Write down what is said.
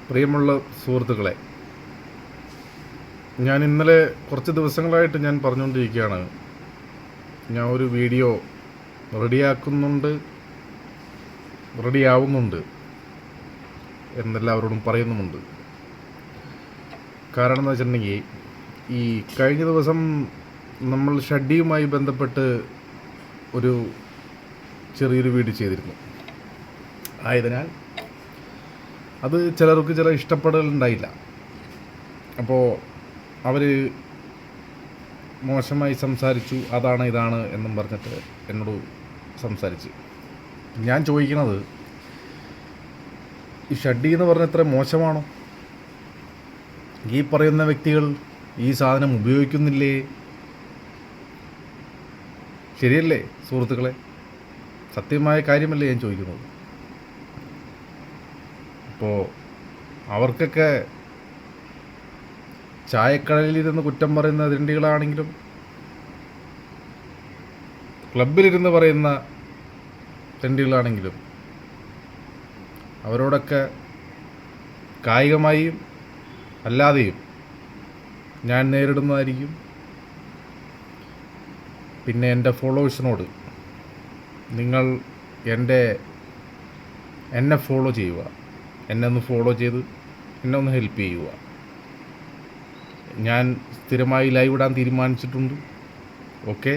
പ്രിയമുള്ള സുഹൃത്തുക്കളെ, ഞാൻ ഇന്നലെ കുറച്ച് ദിവസങ്ങളായിട്ട് ഞാൻ പറഞ്ഞുകൊണ്ടിരിക്കുകയാണ്, ഞാൻ ഒരു വീഡിയോ റെഡിയാവുന്നുണ്ട് എന്നെല്ലാവരോടും പറയുന്നുമുണ്ട്. കാരണം എന്ന് വെച്ചിട്ടുണ്ടെങ്കിൽ, ഈ കഴിഞ്ഞ ദിവസം നമ്മൾ ഷഡ്ഡിയുമായി ബന്ധപ്പെട്ട് ഒരു ചെറിയൊരു വീഡിയോ ചെയ്തിരുന്നു. ആയതിനാൽ അത് ചിലർക്ക് ചില ഇഷ്ടപ്പെടലുണ്ടായില്ല. അപ്പോൾ അവർ മോശമായി സംസാരിച്ചു, അതാണ് ഇതാണ് എന്നും പറഞ്ഞിട്ട് എന്നോട് സംസാരിച്ച്. ഞാൻ ചോദിക്കുന്നത്, ഈ ഷഡ്ഡി എന്ന് പറഞ്ഞ ഇത്ര മോശമാണോ? ഈ പറയുന്ന വ്യക്തികൾ ഈ സാധനം ഉപയോഗിക്കുന്നില്ലേ? ശരിയല്ലേ സുഹൃത്തുക്കളെ? സത്യമായ കാര്യമല്ലേ ഞാൻ ചോദിക്കുന്നത്? അപ്പോൾ അവർക്കൊക്കെ ചായക്കടലിലിരുന്ന് കുറ്റം പറയുന്ന തിണ്ടികളാണെങ്കിലും ക്ലബിലിരുന്ന് പറയുന്ന തിണ്ടികളാണെങ്കിലും അവരോടൊക്കെ കായികമായും അല്ലാതെയും ഞാൻ നേരിടുന്നതായിരിക്കും. പിന്നെ എൻ്റെ ഫോളോവേഴ്സിനോട് നിങ്ങൾ എന്നെ ഫോളോ ചെയ്യുക, എന്നെ ഒന്ന് ഫോളോ ചെയ്ത് എന്നെ ഒന്ന് ഹെൽപ്പ് ചെയ്യുക. ഞാൻ സ്ഥിരമായി ലൈവ് ഇടാൻ തീരുമാനിച്ചിട്ടുണ്ട്. ഓക്കെ.